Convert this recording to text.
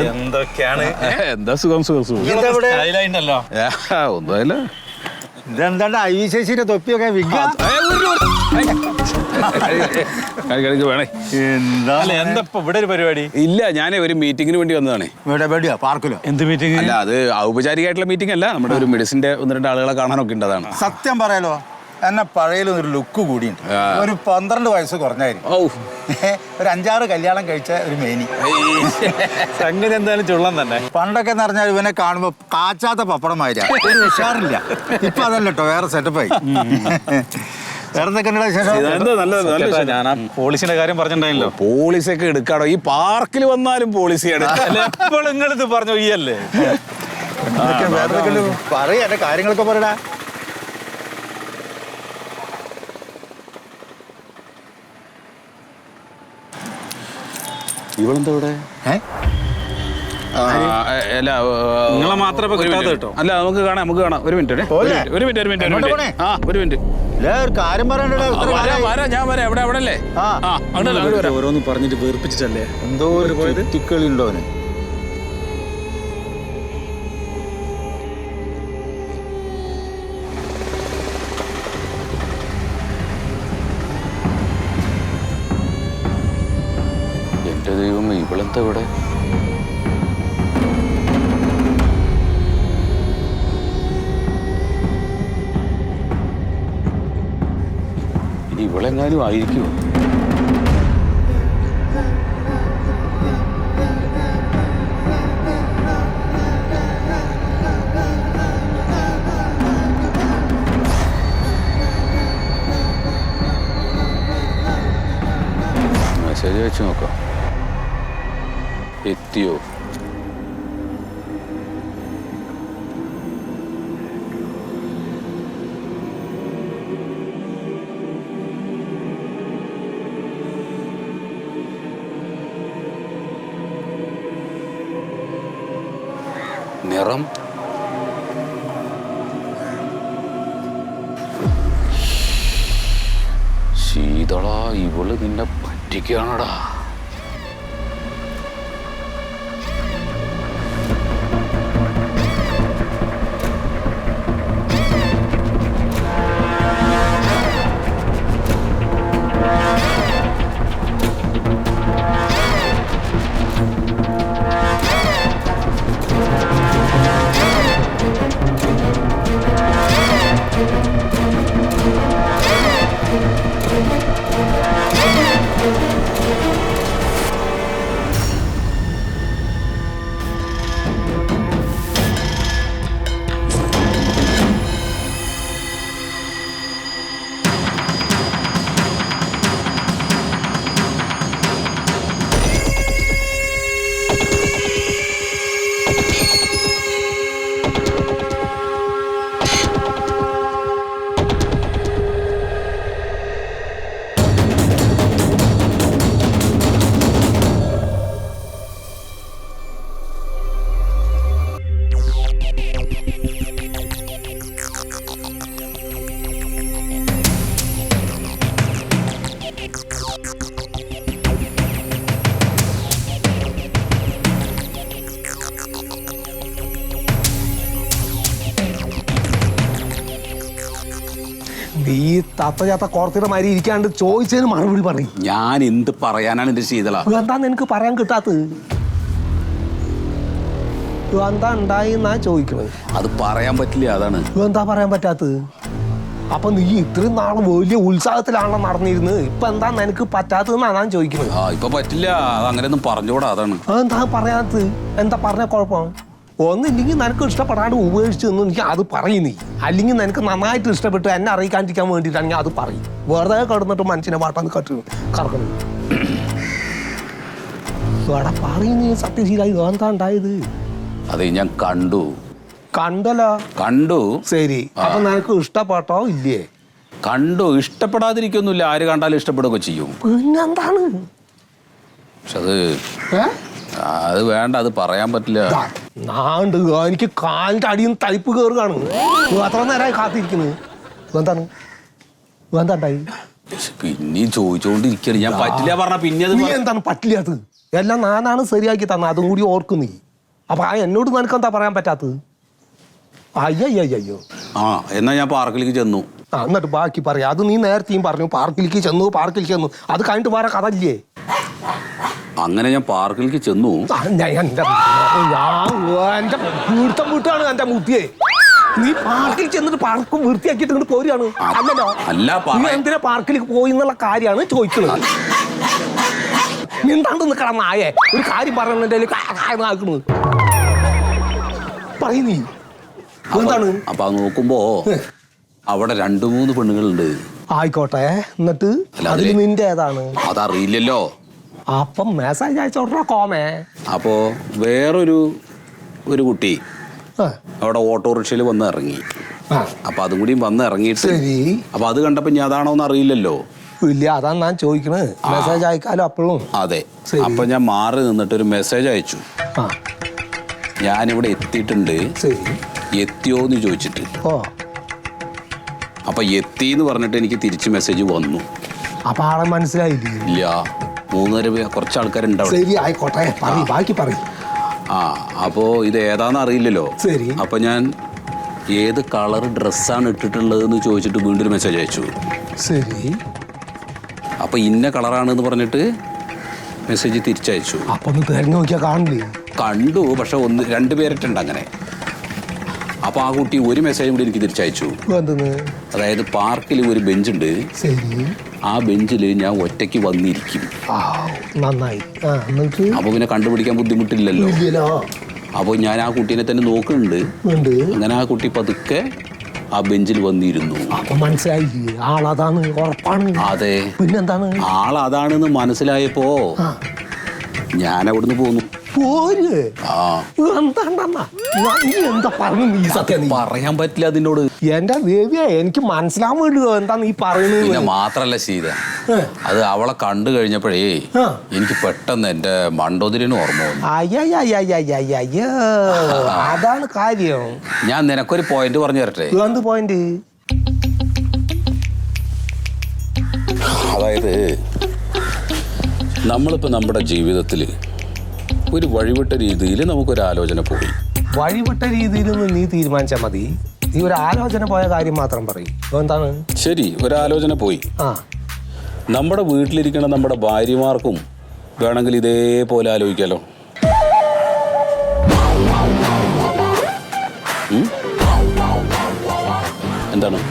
എന്തൊക്കെയാണ്? എന്താ സുഖം സുഖം സുഖം. ഒന്നുമല്ല. ഇതെന്താണ്ട് ഐ ശശിയുടെ തൊപ്പിയൊക്കെ വേണേ. എന്താ ഇവിടെ ഒരു പരിപാടി? ഇല്ല, ഞാൻ ഒരു മീറ്റിങ്ങിന് വേണ്ടി വന്നതാണ്. പാർക്കിലോ? എന്ത് മീറ്റിംഗ്? അല്ല, അത് ഔപചാരികമായിട്ടുള്ള മീറ്റിംഗ് അല്ല, നമ്മുടെ ഒരു മെഡിസിന്റെ 1-2 ആളുകളെ കാണാനൊക്കെ ഉണ്ടതാണ്. സത്യം പറയാലോ, എന്നെ പഴയൊരു ലുക്ക് കൂടിയുണ്ട്. ഒരു 12 വയസ്സ് കുറഞ്ഞായിരുന്നു. ഒരു 5-6 കല്യാണം കഴിച്ച ഒരു മേനി. സംഗതി എന്തായാലും ചുള്ളം തന്നെ. പണ്ടൊക്കെ എന്ന് പറഞ്ഞാൽ ഇവനെ കാണുമ്പോ കാച്ചാത്ത പപ്പടമായില്ല, ഒരു ഉഷാറില്ല. ഇപ്പൊ അതല്ല കേട്ടോ, വേറെ സെറ്റപ്പായി. വേറെ ഞാൻ ആ പോളിസിന്റെ കാര്യം പറഞ്ഞിട്ടുണ്ടായില്ലോ. പോളിസൊക്കെ എടുക്കാടോ, ഈ പാർക്കിൽ വന്നാലും പോളിസിയാണ്. എപ്പോഴും നിങ്ങളിത് പറഞ്ഞു ഈ അല്ലേ പറയാ, എന്റെ കാര്യങ്ങളൊക്കെ പറയടാ. ഇവളെന്താ ഇവിടെ? അല്ല, നിങ്ങളെ മാത്രമേ കേട്ടോ. അല്ല, നമുക്ക് കാണാം. ഒരു മിനിറ്റ്. കാര്യം പറയണ്ടേ? ഞാൻ വരാം. അവിടെ അല്ലേ? ഓരോന്ന് പറഞ്ഞിട്ട് വേർപ്പിച്ചിട്ടല്ലേ എന്തോ ഒരു തിക്കളി ഉണ്ടോ അവന്? എന്റെ ദൈവം, ഇവളെന്താ ഇവിടെ? ഇവളെങ്ങാനും ആയിരിക്കുമോ? മെസ്സേജ് വെച്ച് നോക്കാം. എത്തിയോ? നിറം ശീതള, ഇവള് നിന്നെ പറ്റിക്കാണടാ. ഈ തത്ത കോർത്തിയുടെ മാതിരി ഇരിക്കാണ്ട് ചോദിച്ചതിന് മറുപടി പറയും. ഞാൻ എന്ത് പറയാനാണ് എന്റെ ശീതള? എന്താന്ന് എനിക്ക് പറയാൻ കിട്ടാത്തത്? എന്താ ഉണ്ടായിന്നാ ചോദിക്കണത്? അത് പറയാൻ പറ്റില്ല, അതാണ്. എന്താ പറയാൻ പറ്റാത്തത്? അപ്പൊ നീ ഇത്രയും നാളെ വലിയ ഉത്സാഹത്തിലാണല്ലോ നടന്നിരുന്നത്, ഇപ്പൊ എന്താ നിനക്ക് പറ്റാത്തതെന്നാ ഞാൻ ചോദിക്കുന്നത്. ഇപ്പൊ പറ്റില്ല, അത് അങ്ങനെയൊന്നും പറഞ്ഞുകൂടാ, അതാണ്. എന്താ പറയാത്തത്? എന്താ പറഞ്ഞ കുഴപ്പം? ഒന്നില്ലെങ്കിൽ നിനക്ക് ഇഷ്ടപ്പെടാണ്ട് ഉപേക്ഷിച്ചു എന്ന് എനിക്ക് അത് പറയും നീ. അല്ലെങ്കിൽ നിനക്ക് നന്നായിട്ട് ഇഷ്ടപ്പെട്ട് എന്നെ അറിയിക്കാണ്ടിരിക്കാൻ വേണ്ടിയിട്ടാണെങ്കിൽ അത് പറയും. വെറുതെ കിടന്നിട്ട് മനുഷ്യനെ പാട്ടാന്ന് കറക്കണം. ഇവിടെ പറയും നീ സത്യശീലായി. എന്താ ഉണ്ടായത്? അതെ, ഞാൻ കണ്ടു. കണ്ടല്ലോ? കണ്ടു. ശരി, അപ്പൊ നിനക്ക് ഇഷ്ടപ്പെട്ടോ ഇല്ലേ? കണ്ടു. ഇഷ്ടപ്പെടാതിരിക്കൊന്നുമില്ല, ആര് കണ്ടാലും ഇഷ്ടപ്പെടുകയൊക്കെ ചെയ്യും. പിന്നെന്താണ്? പക്ഷെ അത് വേണ്ട, അത് പറയാൻ പറ്റില്ല. നാണ്ട് എനിക്ക് കാലിന്റെ അടിയും തളിപ്പ് കയറുകയാണ്. അത്ര നേരമായി കാത്തിരിക്കുന്നത്. എന്താണ്? എന്താണ്ടായി? പിന്നെ പിന്നെയും ചോദിച്ചോണ്ടിരിക്കണ്. ഞാൻ പറ്റില്ല പറഞ്ഞ പിന്നെ അത് നീ എന്താണ് പറ്റില്ലാത്? എല്ലാം ഞാനാണ് ശരിയാക്കി തന്നെ, അതും കൂടി ഓർക്കും നീ. അപ്പൊ എന്നോട് നിനക്ക് എന്താ പറയാൻ പറ്റാത്തത്? അയ്യോ. ആ എന്നാ ഞാൻ പാർക്കിലേക്ക് ചെന്നു. എന്നിട്ട് ബാക്കി പറയാം. അത് നീ നേരത്തെയും പറഞ്ഞു പാർക്കിലേക്ക് ചെന്നു. അത് കഴിഞ്ഞിട്ട് വേറെ കഥ ഇല്ലേ? അങ്ങനെ ഞാൻ പാർക്കിലേക്ക് ചെന്നു. എന്റെ വീട്ടാണ് എന്റെ മുത്തിയെ. നീ പാർക്കിൽ ചെന്നിട്ട് പാർക്കും വൃത്തിയാക്കിയിട്ട് ഇങ്ങോട്ട് പോരുകയാണ്. അല്ലല്ലോ. നീ എന്തിനാ പാർക്കിലേക്ക് പോയി എന്നുള്ള കാര്യമാണ് ചോദിക്കുന്നത്. മിണ്ടാണ്ട് നിൽക്കണം നായേ. ഒരു കാര്യം പറയുന്നത് പറയ നീ എന്താണ്? അപ്പൊ നോക്കുമ്പോ അവിടെ 2-3 പെണ്ണുങ്ങളുണ്ട്. ആയിക്കോട്ടെ, എന്നിട്ട് അതിൽ നിന്റെ ഏതാണ്? അതറിയില്ലല്ലോ. അപ്പം മെസ്സേജ് അയച്ചോട്ടാ കോമേ. അപ്പോ വേറൊരു കുട്ടി അവിടെ ഓട്ടോറിക്ഷയിൽ വന്ന് ഇറങ്ങി. അപ്പൊ അതും കൂടി വന്ന് ഇറങ്ങിയിട്ട് അപ്പൊ അത് കണ്ടപ്പോ ഞാൻ അതാണോന്ന് അറിയില്ലല്ലോ. ഇല്ല, അതാണ് ഞാൻ ചോദിക്കണത്. മെസ്സേജ് അയക്കാലോ അപ്പോഴും. അതെ. അപ്പൊ ഞാൻ മാറി നിന്നിട്ട് ഒരു മെസ്സേജ് അയച്ചു. ഞാനിവിടെ എത്തിയിട്ടുണ്ട്, എത്തിയോന്ന് ചോദിച്ചിട്ട്. അപ്പൊ എത്തിന്ന് പറഞ്ഞിട്ട് എനിക്ക് തിരിച്ച് മെസ്സേജ് വന്നു. അപ്പൊ ആളെ മനസ്സിലായില്ല? ഇല്ല, 3 കുറച്ച് ആൾക്കാരുണ്ടാവും. ശരി, ആയിക്കോട്ടെ, ബാക്കി പറയും. അപ്പോ ഇത് ഏതാന്ന് അറിയില്ലല്ലോ. ശരി. അപ്പൊ ഞാൻ ഏത് കളർ ഡ്രസ്സാണ് ഇട്ടിട്ടുള്ളതെന്ന് ചോദിച്ചിട്ട് വീണ്ടും ഒരു മെസ്സേജ് അയച്ചു. ശരി. അപ്പൊ ഇന്ന കളറാണെന്ന് പറഞ്ഞിട്ട് മെസ്സേജ് തിരിച്ചയച്ചു. അപ്പൊ തിരഞ്ഞു നോക്കിയാ കാണില്ലേ? കണ്ടു, പക്ഷെ 2 പേരിട്ടുണ്ട് അങ്ങനെ. അപ്പൊ ആ കുട്ടി ഒരു മെസ്സേജും കൂടി എനിക്ക് തിരിച്ചയച്ചു. അതായത് പാർക്കിൽ ഒരു ബെഞ്ചുണ്ട്, ആ ബെഞ്ചിൽ ഞാൻ ഒറ്റയ്ക്ക് വന്നിരിക്കും. നന്നായി. അപ്പൊ പിന്നെ കണ്ടുപിടിക്കാൻ ബുദ്ധിമുട്ടില്ലല്ലോ. അപ്പൊ ഞാൻ ആ കുട്ടീനെ തന്നെ നോക്കുന്നുണ്ട്. അങ്ങനെ ആ കുട്ടി പതുക്കെ ആ ബെഞ്ചിൽ വന്നിരുന്നു. അപ്പൊ മനസ്സിലായില്ലേ ആളതാണ്? ഉറപ്പാണ്. അതെ. പിന്നെന്താണ്? ആളതാണെന്ന് മനസ്സിലായപ്പോ ഞാൻ അവിടുന്ന് പോന്നു. എന്താ പറഞ്ഞു നീ? സത്യം പറയാൻ പറ്റില്ല അതിനോട്. എന്റെ ദേവിയെ, എനിക്ക് മനസ്സിലാൻ വേണ്ടിയോ എന്താ നീ പറയുന്നത്? പിന്നെ മാത്രല്ല സീത, അത് അവളെ കണ്ടു കഴിഞ്ഞപ്പോഴേ എനിക്ക് പെട്ടെന്ന് എന്റെ മണ്ടോതിരിന് ഓർമ്മ വന്നു. അയ്യോ, അതാണ് കാര്യം. ഞാൻ നിനക്കൊരു പോയിന്റ് പറഞ്ഞു തരട്ടെ. എന്ത് പോയിന്റ്? അതായത് നമ്മളിപ്പോ നമ്മുടെ ജീവിതത്തില് ഒരു വഴിവിട്ട രീതിയിൽ നമുക്കൊരു ആലോചന പോയി. വഴിവിട്ട രീതിയിലൊന്നും നീ തീരുമാനിച്ചാൽ മതി. നീ ഒരു ആലോചന പോയ കാര്യം മാത്രം പറയും. എന്താണ്? ശരി, ഒരാലോചന പോയി. നമ്മുടെ വീട്ടിലിരിക്കണ നമ്മുടെ ഭാര്യമാർക്കും വേണമെങ്കിൽ ഇതേപോലെ ആലോചിക്കാലോ. എന്താണ്?